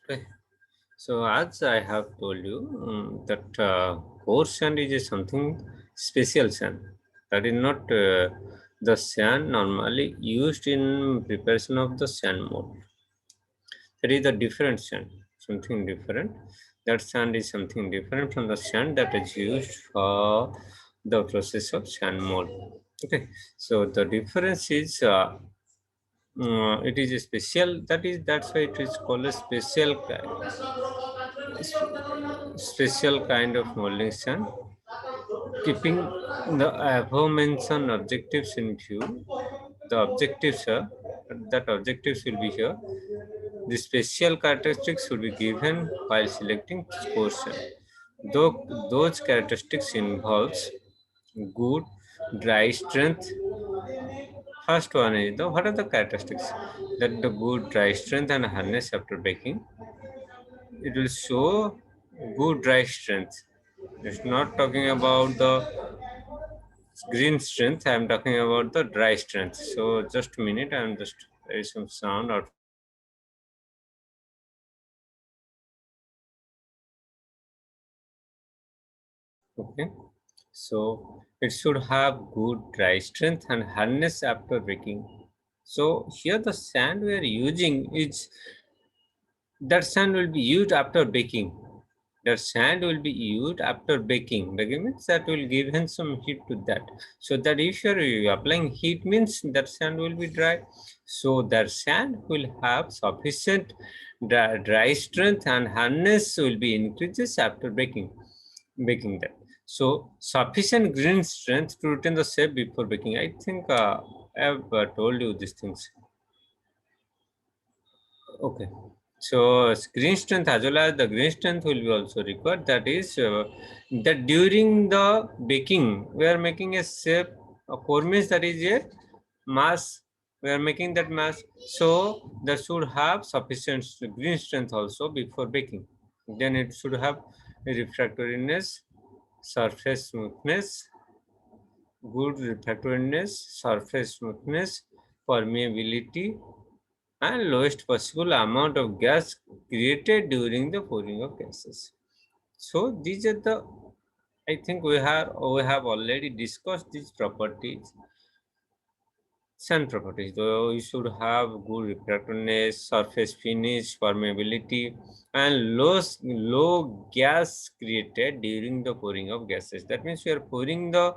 Okay. So as I have told you that coarse sand is something special sand. That is not the sand normally used in preparation of the sand mold. That is the different sand, something different. That sand is something different from the sand that is used for the process of sand mold. Okay, so the difference is it is a special. That's why it is called a special kind of molding sand. Keeping the aforementioned objectives in view, the objectives are that objectives will be here. The special characteristics should be given while selecting portion. Though those characteristics involves good dry strength. First one is the what are the characteristics that the good dry strength and hardness after baking. It will show good dry strength. It's not talking about the green strength. I'm talking about the dry strength. So just a minute. I'm just there is some sound out. Okay. So it should have good dry strength and hardness after baking. So here the sand we are using is that sand will be used after baking. That sand will be used after baking. Baking means that will give in some heat to that. So that if you're applying heat means that sand will be dry. So that sand will have sufficient dry strength and hardness will be increases after baking that. So sufficient green strength to retain the shape before baking. I think I have told you these things. Okay. So green strength as well as the green strength will be also required. That is that during the baking we are making a shape. A core means that is a mass. We are making that mass. So that should have sufficient green strength also before baking. Then it should have refractoriness, surface smoothness, good refractoriness, surface smoothness, permeability, and lowest possible amount of gas created during the pouring of gases. So these are the I think we have already discussed these properties, sun properties. Though you should have good refractoriness, surface finish, permeability, and low gas created during the pouring of gases. That means we are pouring the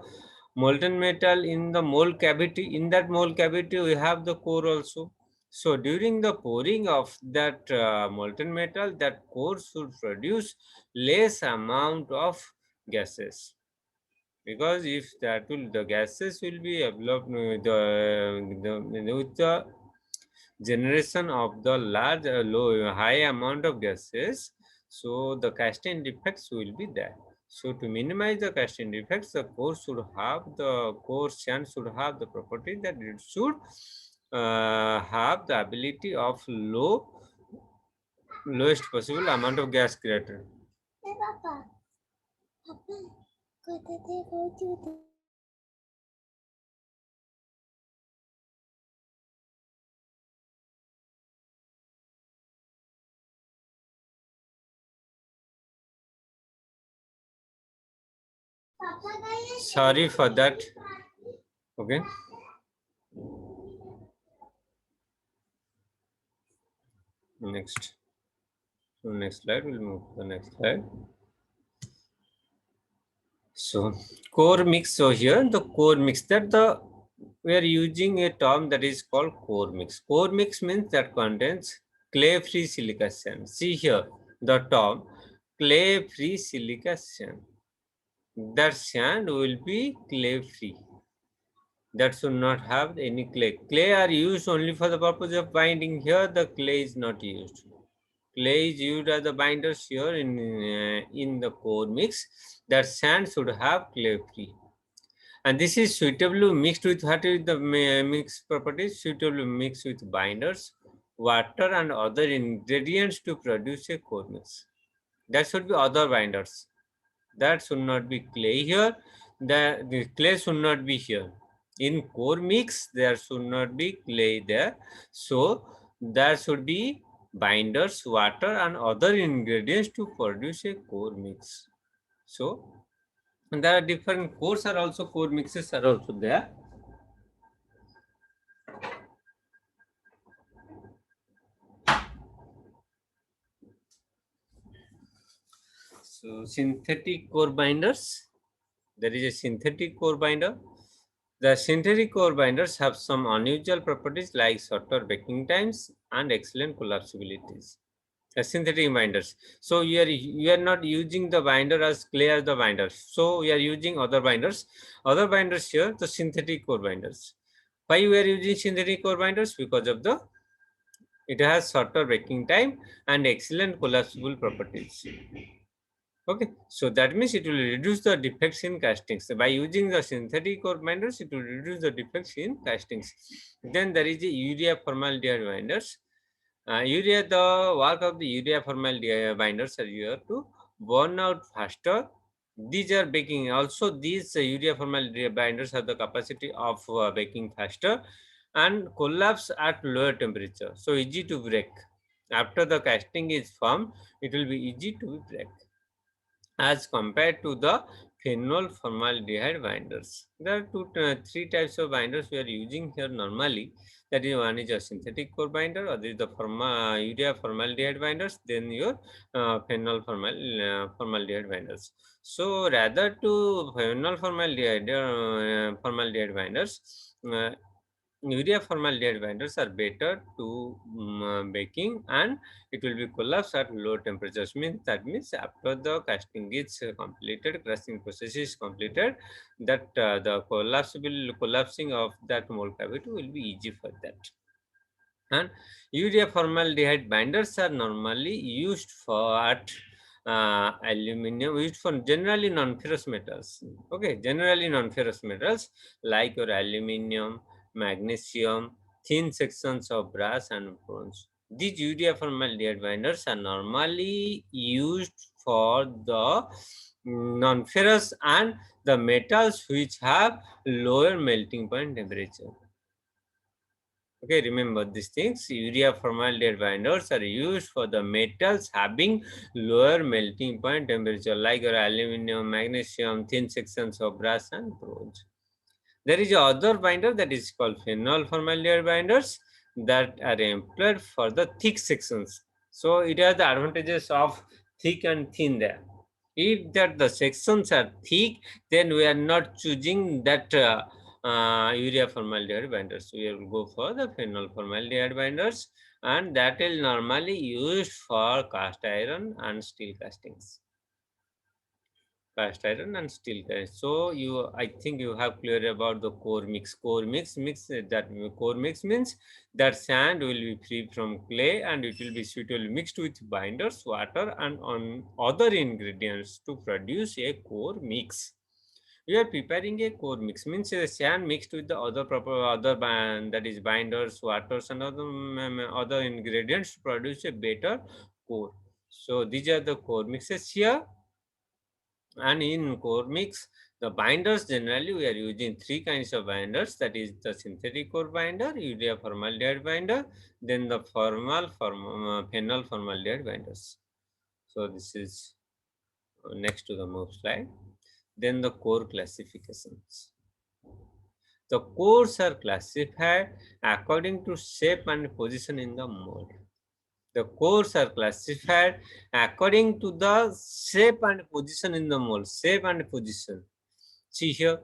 molten metal in the mold cavity. In that mold cavity, we have the core also. So during the pouring of that molten metal, that core should produce less amount of gases, because if that will the gases will be developed with the generation of the large low high amount of gases, so the casting defects will be there. So to minimize the casting defects, the core sand should have the property that it should have the ability of lowest possible amount of gas created. Sorry for that. Okay. Next. So next slide. We'll move to the next slide. So core mix. So here the core mix that the we are using a term that is called core mix. Core mix means that contains clay-free silica sand. See here the term clay-free silica sand. That sand will be clay-free. That should not have any clay. Clay are used only for the purpose of binding. Here the clay is not used. Clay is used as the binders here in the core mix. That sand should have clay free, and this is suitably mixed with what is the mix properties, suitably mixed with binders, water, and other ingredients to produce a core mix. That should be other binders. That should not be clay here. The clay should not be here. In core mix, there should not be clay there. So there should be binders, water, and other ingredients to produce a core mix. So there are different cores are also core mixes are also there. So synthetic core binders. There is a synthetic core binder. The synthetic core binders have some unusual properties like shorter baking times and excellent collapsibilities. The synthetic binders. So you are not using the binder as clay as the binders. So we are using other binders. Other binders here, the synthetic core binders. Why we are using synthetic core binders? Because of the it has shorter baking time and excellent collapsible properties. Okay, so that means it will reduce the defects in castings. So by using the synthetic core binders, it will reduce the defects in castings. Then there is the urea formaldehyde binders. Urea, the work of the urea formaldehyde binders are here to burn out faster. These are baking. Also, these urea formaldehyde binders have the capacity of baking faster and collapse at lower temperature. So easy to break. After the casting is formed, it will be easy to break as compared to the phenol formaldehyde binders. There are three types of binders we are using here normally. That is, one is a synthetic core binder, other is the urea formaldehyde binders, then your phenol formaldehyde binders. So rather to phenol formaldehyde binders, urea formaldehyde binders are better to baking, and it will be collapsed at low temperatures. That means after the casting is completed, crushing process is completed, that the collapsing of that mold cavity will be easy for that. And urea formaldehyde binders are normally used for at aluminum, used for generally non-ferrous metals. Okay, generally non-ferrous metals like your aluminum, magnesium, thin sections of brass and bronze. These urea formaldehyde binders are normally used for the non-ferrous and the metals which have lower melting point temperature. Okay, remember these things. Urea formaldehyde binders are used for the metals having lower melting point temperature like your aluminum, magnesium, thin sections of brass and bronze. There is other binder that is called phenol formaldehyde binders that are employed for the thick sections. So it has the advantages of thick and thin there. If that the sections are thick, then we are not choosing that urea formaldehyde binders. We will go for the phenol formaldehyde binders, and that is normally used for cast iron and steel castings. Cast iron and steel cast. So I think you have clear about the core mix. That core mix means that sand will be free from clay and it will be suitably mixed with binders, water, and on other ingredients to produce a core mix. We are preparing a core mix means a sand mixed with the other band, that is binders, waters, and other ingredients to produce a better core. So these are the core mixes here. And in core mix, the binders generally we are using three kinds of binders, that is the synthetic core binder, urea formaldehyde binder, then the phenol formaldehyde binders. So this is next to the move slide. Then the core classifications. The cores are classified according to shape and position in the mold. The cores are classified according to the shape and position in the mold. Shape and position. See here,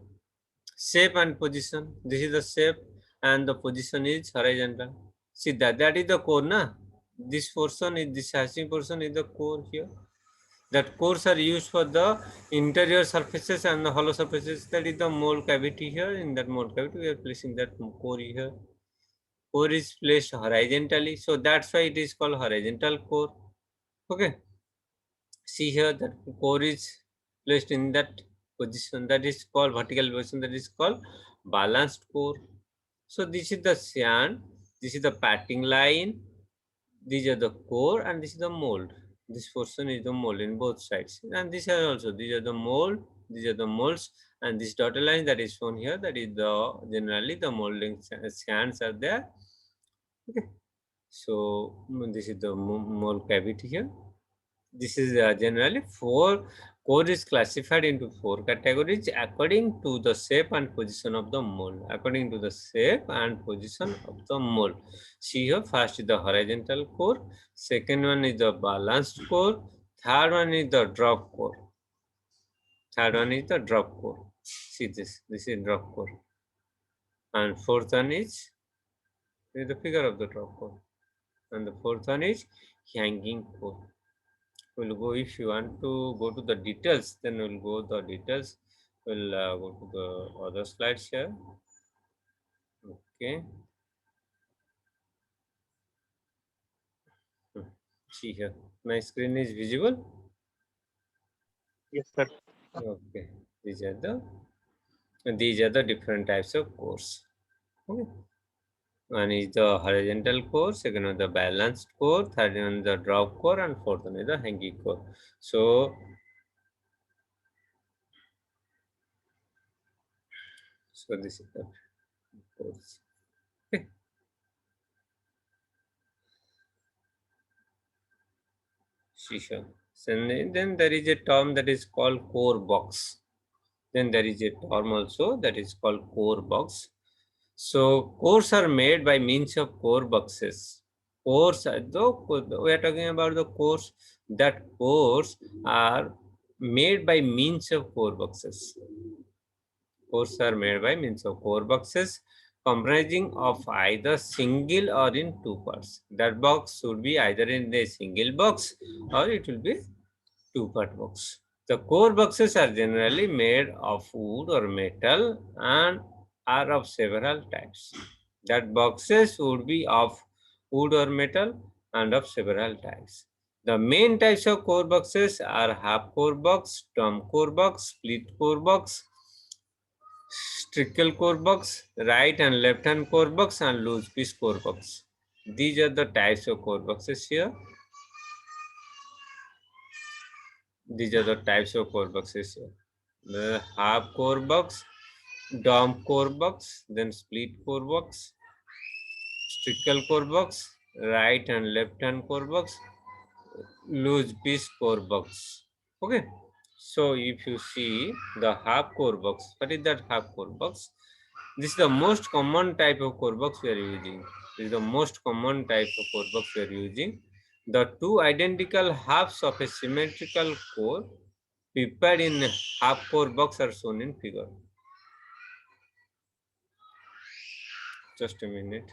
shape and position. This is the shape and the position is horizontal. See that is the core, na? This portion is this hashing portion is the core here. That cores are used for the interior surfaces and the hollow surfaces. That is the mold cavity here. In that mold cavity, we are placing that core here. Core is placed horizontally, so that's why it is called horizontal core. Okay, see here that core is placed in that position, that is called vertical position, that is called balanced core. So this is the sand, this is the patting line, these are the core, and this is the mold. This portion is the mold in both sides, and these are also, these are the mold, these are the molds, and this dotted line that is shown here, that is the generally the molding sands are there. Okay. So this is the mole cavity here. This is generally core is classified into 4 categories according to the shape and position of the mole. According to the shape and position of the mole. See here, first is the horizontal core, second one is the balanced core, third one is the drop core. Third one is the drop core. See this is drop core. And fourth one is the figure of the drop core. And the fourth one is hanging core. We'll go, if you want to go to the details, then we'll go the details. We'll go to the other slides here. Okay. See here, my screen is visible. Yes, sir. Okay, these are the different types of cores. Okay. One is the horizontal core, second one the balanced core, third one the drop core, and fourth one is the hanging core. So this is the cores. Okay. Sure. So then there is a term that is called core box. Then there is a term also that is called core box. So cores are made by means of core boxes. Cores, though we are talking about the cores, that cores are made by means of core boxes. Cores are made by means of core boxes comprising of either single or in two parts. That box should be either in a single box or it will be two-part box. The core boxes are generally made of wood or metal and are of several types. That boxes would be of wood or metal and of several types. The main types of core boxes are half core box, dome core box, split core box, trickle core box, right and left hand core box, and loose piece core box. These are the types of core boxes here. These are the types of core boxes here. The half core box, dome core box, then split core box, trickle core box, right and left hand core box, loose piece core box. Okay. So if you see the half core box, what is that half core box? This is the most common type of core box we are using. This is the most common type of core box we are using. The two identical halves of a symmetrical core prepared in half core box are shown in figure. Just a minute.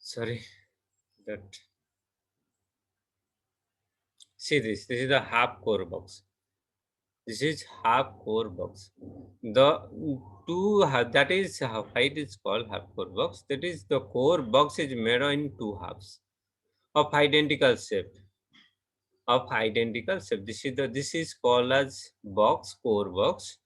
Sorry, that see this. This is the half core box. This is half core box. The that is why it is called half core box. That is the core box is made in two halves of identical shape. Of identical shape. This is called as box, core box,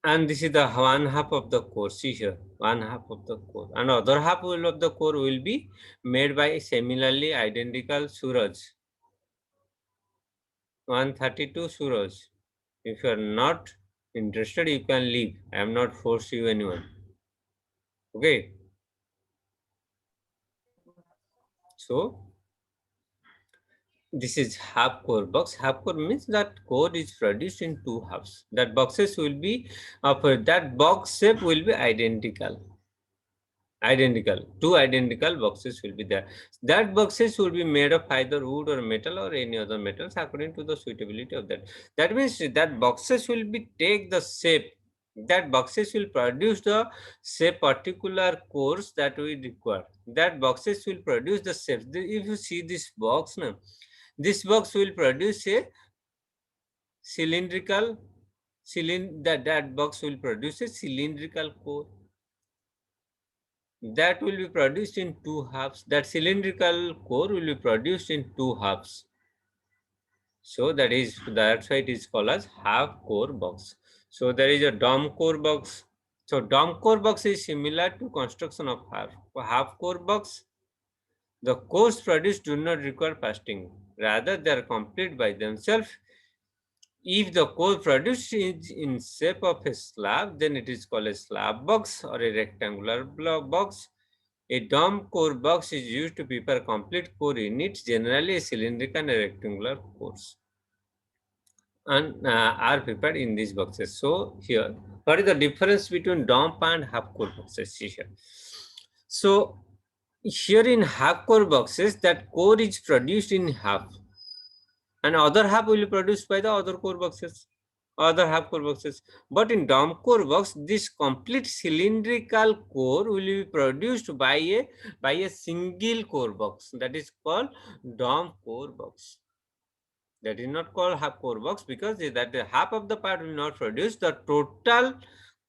and this is the one half of the core. See here, one half of the core, and other half of the core will be made by similarly identical suraj. 132 suraj. If you are not interested, you can leave. I am not forcing you anyone. Okay. So this is half core box. Half core means that core is produced in two halves. That boxes will be of that box shape will be identical. Identical. Two identical boxes will be there. That boxes will be made of either wood or metal or any other metals according to the suitability of that. That means that boxes will be take the shape. That boxes will produce the shape particular cores that we require. That boxes will produce the shape. If you see this box now, this box will produce a cylindrical, that box will produce a cylindrical core. That will be produced in two halves. That cylindrical core will be produced in two halves. So that's why it is called as half core box. So there is a dome core box. So dome core box is similar to construction of half core box. The cores produced do not require casting. Rather, they are complete by themselves. If the core produced is in shape of a slab, then it is called a slab box or a rectangular block box. A dome core box is used to prepare complete core units, generally a cylindrical and a rectangular cores, and are prepared in these boxes. So here, what is the difference between dome and half core boxes here? So here in half core boxes, that core is produced in half, and other half will be produced by the other core boxes, other half core boxes. But in dome core box, this complete cylindrical core will be produced by a single core box, that is called dome core box. That is not called half core box because that the half of the part will not produce. The total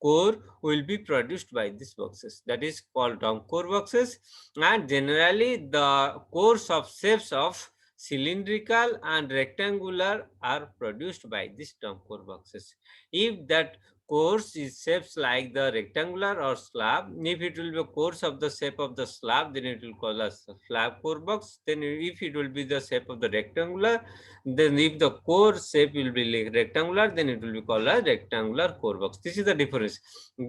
core will be produced by these boxes. That is called dome core boxes. And generally, the cores of shapes of cylindrical and rectangular are produced by these dome core boxes. If that course is shapes like the rectangular or slab, if it will be a course of the shape of the slab, then it will call as slab core box. Then if it will be the shape of the rectangular, then if the core shape will be like rectangular, then it will be called a rectangular core box. This is the difference.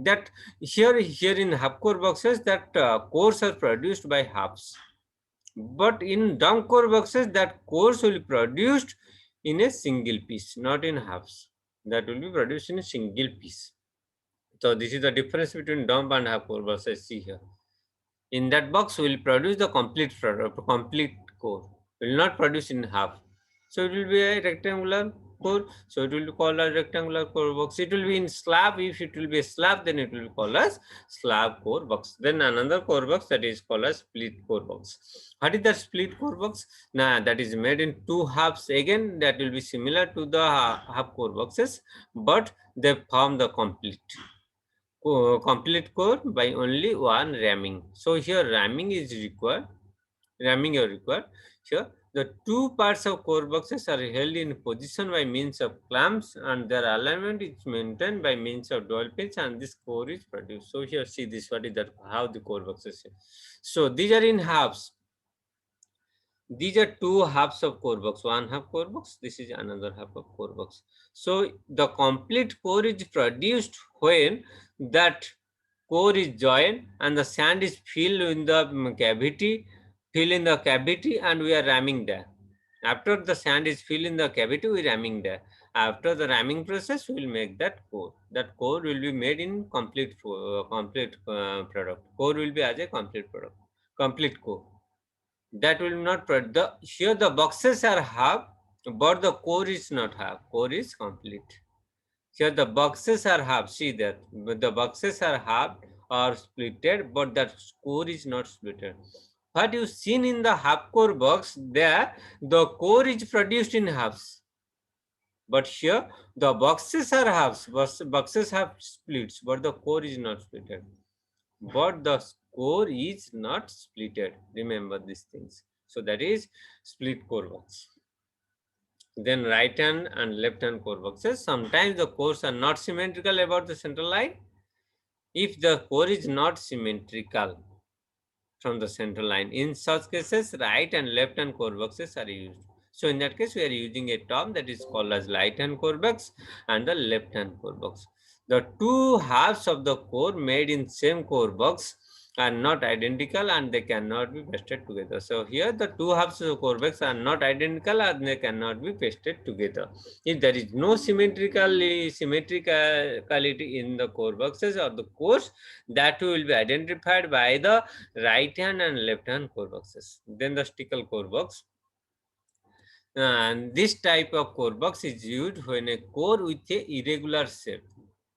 That here in half core boxes, that cores are produced by halves. But in dome core boxes, that cores will be produced in a single piece, not in halves. That will be produced in a single piece. So this is the difference between dome and half core boxes. See here. In that box, we will produce the complete complete core. We will not produce in half. So it will be a rectangular core. So it will be called a rectangular core box. It will be in slab. If it will be a slab, then it will be called as slab core box. Then another core box that is called as split core box. What is that split core box? Now that is made in two halves. Again, that will be similar to the half core boxes, but they form the complete core by only one ramming. So here ramming is required. Ramming is required. Here the two parts of core boxes are held in position by means of clamps, and their alignment is maintained by means of dowel pins, and this core is produced. So here see this, what is that, how the core boxes are. So these are in halves. These are two halves of core box. One half core box. This is another half of core box. So the complete core is produced when that core is joined and the sand is filled in the cavity, and we are ramming there. After the sand is filled in the cavity, we are ramming there. After the ramming process, we will make that core. That core will be made in complete product. Core will be as a complete product, complete core. That will not the here the boxes are half, but the core is not half. Core is complete. Here the boxes are half. See that the boxes are half or splitted, but that core is not splitted. What you seen in the half core box, there the core is produced in halves. But here the boxes are halves. Boxes have splits, but the core is not splitted. But the core is not splitted. Remember these things. So that is split core box. Then right hand and left hand core boxes. Sometimes the cores are not symmetrical about the central line. If the core is not symmetrical from the central line, in such cases, right and left hand core boxes are used. So in that case, we are using a term that is called as right hand core box and the left hand core box. The two halves of the core made in same core box are not identical and they cannot be pasted together. So here the two halves of the core box are not identical and they cannot be pasted together. If there is no symmetricality in the core boxes or the cores, that will be identified by the right hand and left hand core boxes. Then the stickle core box. And this type of core box is used when a core with a irregular shape.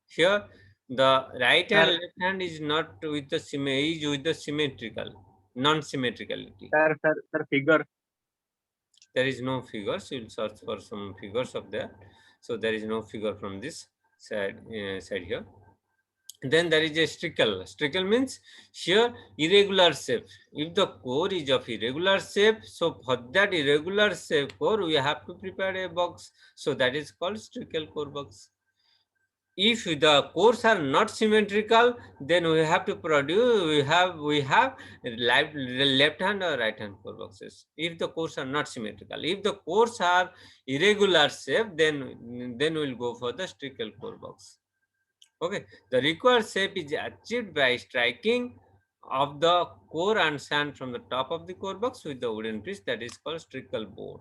Here, the right and Sir, left hand is not with the is with the symmetrical, non-symmetricality. sir, figure. There is no figures. You'll search for some figures of that. So there is no figure from this side here. Then there is a trickle. Trickle means here irregular shape. If the core is of irregular shape, so for that irregular shape core, we have to prepare a box. So that is called trickle core box. If the cores are not symmetrical, then we have to produce, we have left hand or right hand core boxes. If the cores are not symmetrical, if the cores are irregular shape, then we'll go for the trickle core box. Okay, the required shape is achieved by striking of the core and sand from the top of the core box with the wooden piece, that is called trickle bore.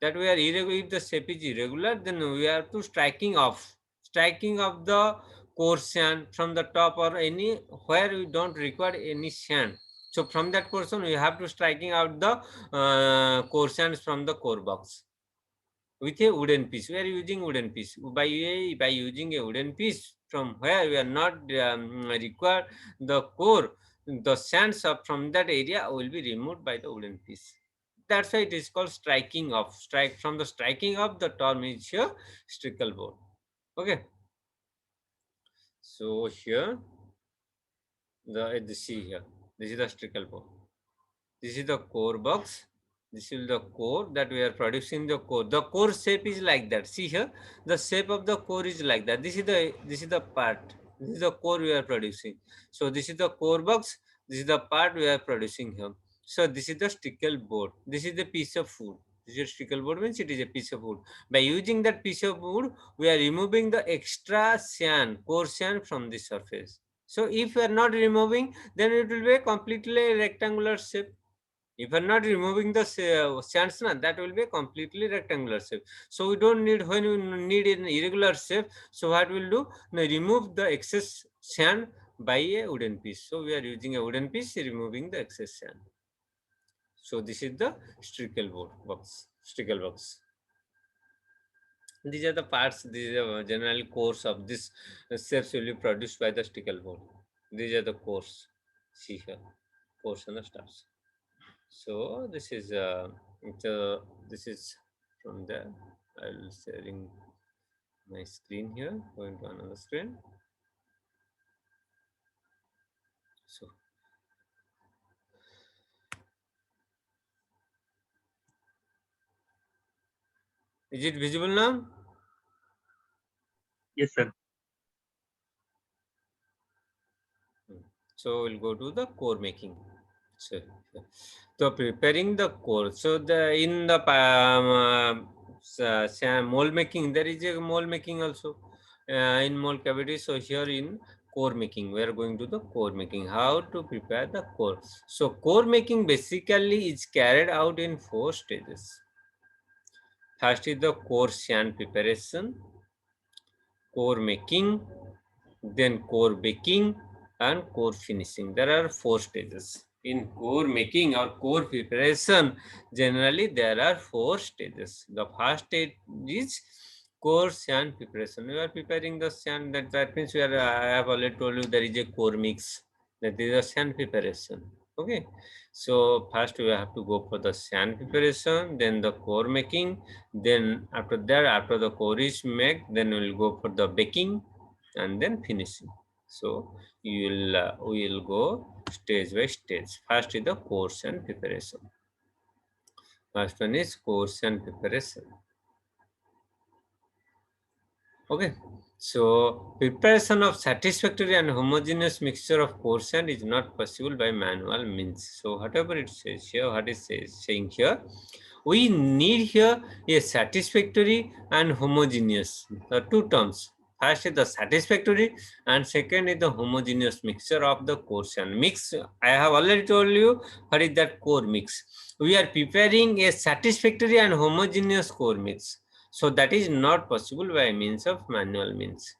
That we are irregular, if the shape is irregular, then we have to striking of the core sand from the top or any where we don't require any sand. So from that portion we have to striking out the core sands from the core box with a wooden piece. We are using wooden piece by using a wooden piece from where we are not require the core. The sands from that area will be removed by the wooden piece. That's why it is called striking off. Strike from the striking of the term is here trickle bore. Okay. So here the see here. This is the trickle bore. This is the core box. This is the core that we are producing the core. The core shape is like that. See here, the shape of the core is like that. This is the part. This is the core we are producing. So this is the core box. This is the part we are producing here. So this is the trickle board. This is the piece of wood. This is trickle board means it is a piece of wood. By using that piece of wood, we are removing the extra sand, core sand from the surface. So if we are not removing, then it will be a completely rectangular shape. If we are not removing the sands, that will be a completely rectangular shape. So we don't need, when we need an irregular shape, so what we'll do, now remove the excess sand by a wooden piece. So we are using a wooden piece, removing the excess sand. So this is the trickle box. These are the parts, these are generally cores of this shapes will be produced by the trickle board. These are the cores. See here, cores and the stars. So this is this is from there. I'll sharing my screen here. Going to another screen. So is it visible now? Yes, sir. So we'll go to the core making. So preparing the core. So the in the mold making, there is a mold making also in mold cavity. So here in core making, we are going to the core making. How to prepare the core? So core making basically is carried out in 4 stages. First is the core sand preparation, core making, then core baking, and core finishing. There are 4 stages. In core making or core preparation, generally there are 4 stages. The first stage is core sand preparation. We are preparing the sand. That means we are. I have already told you there is a core mix. That is a sand preparation. Okay. So first we have to go for the sand preparation, then the core making, then after that, after the core is made, then we'll go for the baking and then finishing. So you will go stage by stage. First is the course and preparation. First one is course and preparation. Okay. So preparation of satisfactory and homogeneous mixture of core sand is not possible by manual means. So whatever it says here, what is saying here, we need here a satisfactory and homogeneous, the 2 terms. First is the satisfactory and second is the homogeneous mixture of the core sand. Mix, I have already told you what is that core mix. We are preparing a satisfactory and homogeneous core mix. So that is not possible by means of manual means.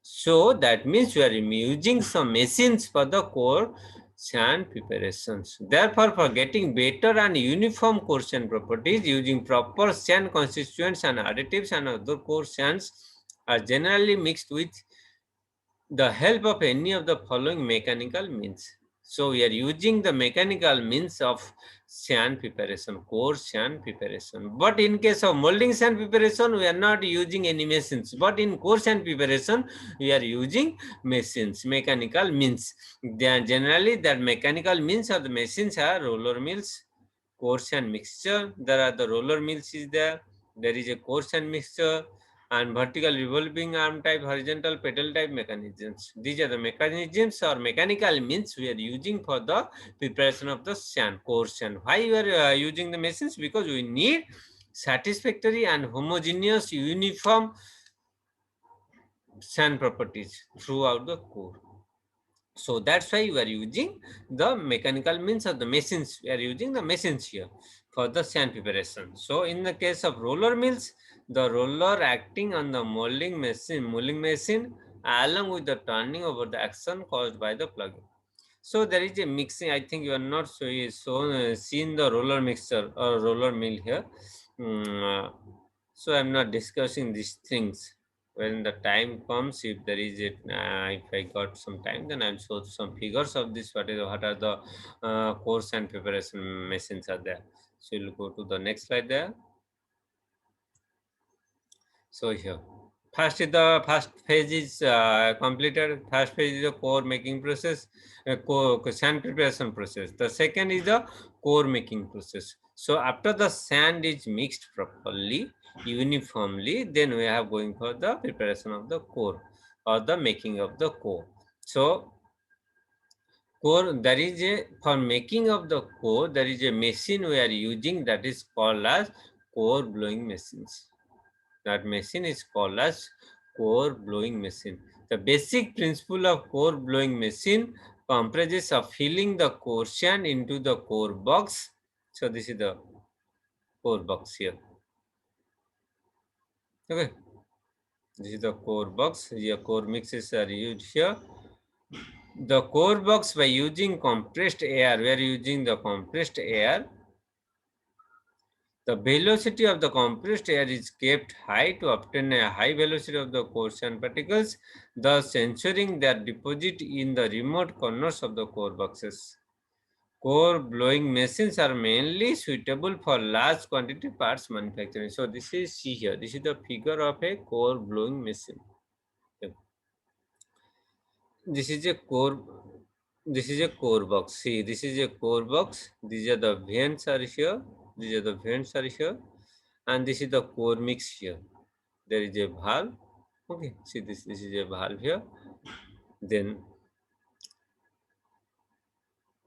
So that means we are using some machines for the core sand preparations. Therefore, for getting better and uniform core sand properties, using proper sand constituents and additives and other core sands are generally mixed with the help of any of the following mechanical means. So we are using the mechanical means of sand preparation, coarse sand preparation. But in case of molding sand preparation, we are not using any machines. But in coarse sand preparation, we are using machines, mechanical means. Then generally, that mechanical means of the machines are roller mills, coarse and mixture. There are the roller mills is there. There is a coarse and mixture and vertical revolving arm type, horizontal pedal type mechanisms. These are the mechanisms or mechanical means we are using for the preparation of the sand, coarse sand. Why we are using the machines? Because we need satisfactory and homogeneous uniform sand properties throughout the core. So that's why we are using the mechanical means of the machines. We are using the machines here for the sand preparation. So in the case of roller mills, the roller acting on the molding machine along with the turning over the action caused by the plugging. So there is a mixing. I think you are not seen the roller mixer or roller mill here. So I'm not discussing these things. When the time comes, if there is it, if I got some time, then I'll show some figures of this. What are the course and preparation machines are there? So you'll go to the next slide there. So here, first phase is completed. First phase is the core making process, sand preparation process. The second is the core making process. So after the sand is mixed properly, uniformly, then we are going for the preparation of the core or the making of the core. So core, there is a, for making of the core, there is a machine we are using that is called as core blowing machines. That machine is called as core blowing machine. The basic principle of core blowing machine comprises of filling the core sand into the core box. So this is the core box here. Okay, this is the core box. Here core mixes are used here. The core box, by using compressed air, we are using the compressed air. The velocity of the compressed air is kept high to obtain a high velocity of the core sand particles, thus ensuring their deposit in the remote corners of the core boxes. Core blowing machines are mainly suitable for large quantity parts manufacturing. So this is, see here, this is the figure of a core blowing machine. This is a core. This is a core box. See, this is a core box. These are the vents are here. These are the vents are here, and this is the core mix here. There is a valve. Okay, see this. This is a valve here. Then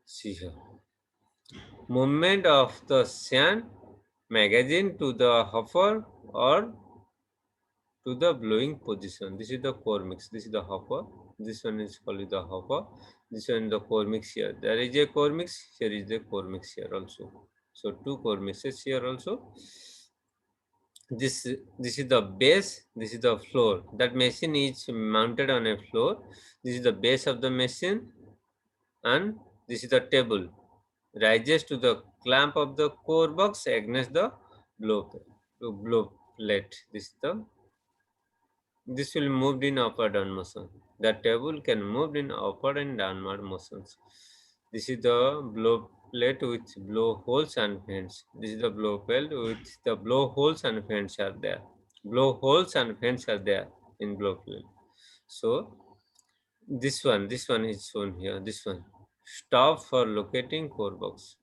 see here. Movement of the sand magazine to the hopper or to the blowing position. This is the core mix. This is the hopper. This one is called the hopper. This one is the core mix here. There is a core mix. Here is the core mix here also. So two core mixes here also. This is the base. This is the floor. That machine is mounted on a floor. This is the base of the machine, and this is the table. Rises to the clamp of the core box against the blow plate. This will move in upward down motion. The table can move in upward and downward motions. This is the blow plate with blow holes and vents. This is the blow plate with the blow holes and vents are there. Blow holes and vents are there in blow plate. So this one is shown here. This one, stop for locating core box.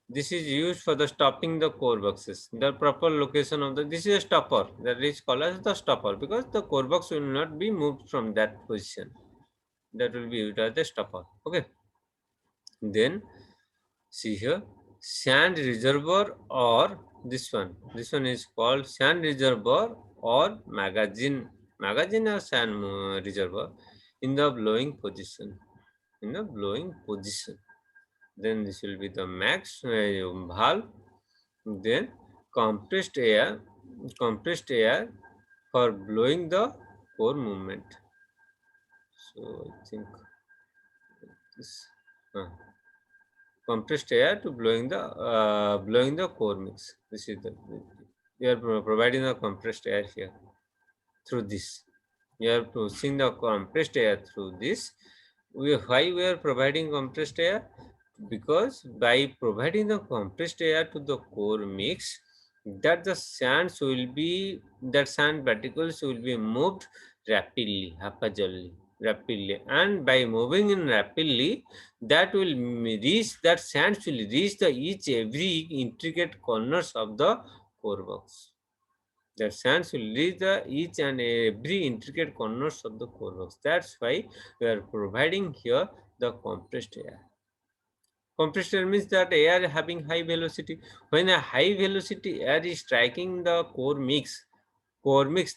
This is used for the stopping the core boxes. The proper location of the, this is a stopper. That is called as the stopper because the core box will not be moved from that position. That will be used as the stopper. Okay. Then see here, sand reservoir or this one. This one is called sand reservoir or magazine. Magazine or sand reservoir in the blowing position. In the blowing position. Then this will be the max valve. Then compressed air for blowing the core movement. So I think this compressed air to blowing the core mix. This is the, we are providing the compressed air here through this. You are pushing the compressed air through this. Why we are providing compressed air? Because by providing the compressed air to the core mix, that the sand particles will be moved rapidly, haphazardly, rapidly, and by moving in rapidly, that sands will reach the each every intricate corners of the core box. The sands will reach the each and every intricate corners of the core box. That's why we are providing here the compressed air. Compressed air means that air having high velocity. When a high velocity air is striking the core mix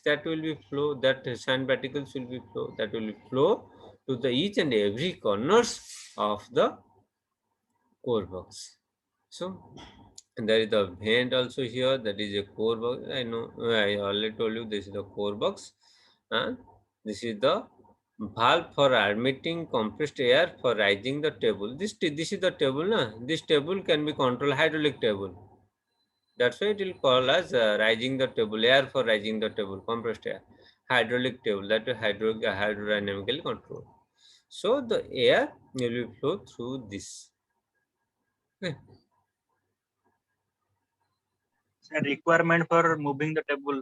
that will be flow, that sand particles will be flow, that will flow to the each and every corners of the core box. So and there is the vent also here, that is a core box. I know I already told you this is the core box, and this is the valve for admitting compressed air for rising the table. This is the table, na? This table can be controlled hydraulic table. That's why it will call as rising the table, air for rising the table, compressed air, hydraulic table, that is hydrodynamically controlled. So the air will flow through this. Okay. Sir, requirement for moving the table.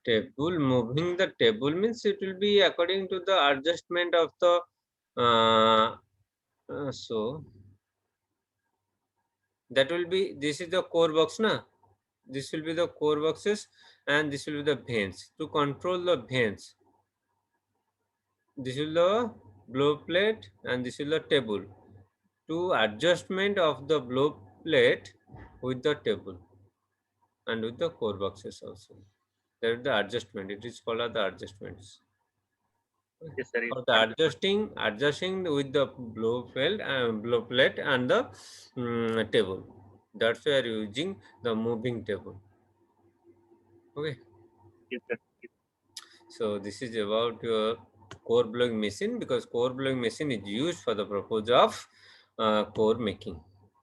Table, moving the table means it will be according to the adjustment of the so that will be, this is the core box, na? This will be the core boxes, and this will be the vents to control the vents. This is the blow plate, and this is the table to adjustment of the blow plate with the table and with the core boxes also. That is the adjustment. It is called as the adjustments. Yes, sir. For the adjusting with the blow plate and the table. That's why we are using the moving table. Okay. Yes, sir. So this is about your core blowing machine, because core blowing machine is used for the purpose of core making.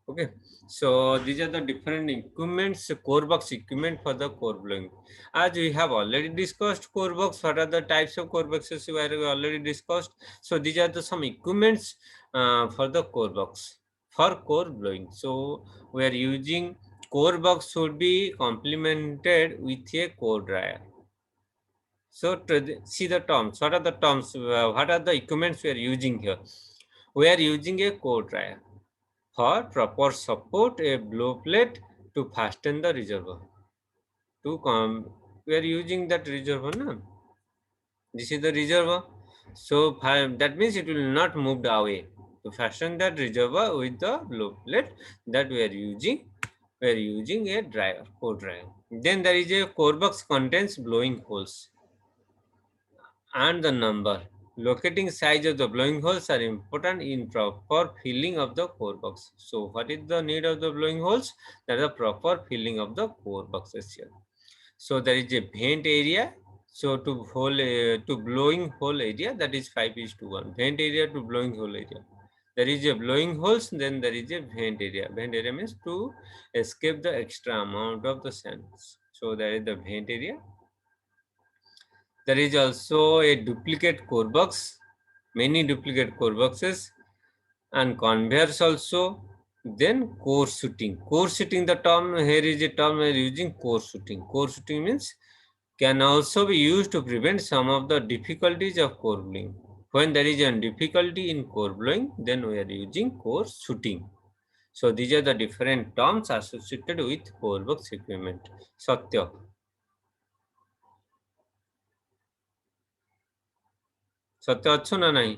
Okay, so these are the different equipments, core box equipment for the core blowing. As we have already discussed core box, what are the types of core boxes we already discussed. So these are the some equipments for the core box for core blowing. So we are using core box should be complemented with a core dryer. So to see the terms, what are the terms? What are the equipments we are using here? We are using a core dryer for proper support, a blow plate to fasten the reservoir. We are using that reservoir, no? This is the reservoir. So that means it will not move away. To fasten that reservoir with the blow plate that we are using a dryer, core dryer. Then there is a core box contains blowing holes and the number. Locating size of the blowing holes are important in proper filling of the core box. So what is the need of the blowing holes? That is the proper filling of the core boxes here. So there is a vent area. So to blowing hole area, that is 5:1. Vent area to blowing hole area. There is a blowing holes, then there is a vent area. Vent area means to escape the extra amount of the sands. So there is the vent area. There is also a duplicate core box, many duplicate core boxes, and conveyors also. Then core shooting. Core shooting, the term here is a term we are using, core shooting. Core shooting means can also be used to prevent some of the difficulties of core blowing. When there is a difficulty in core blowing, then we are using core shooting. So these are the different terms associated with core box equipment. Satya. सत्य अच्छो ना नहीं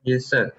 Yes, sir.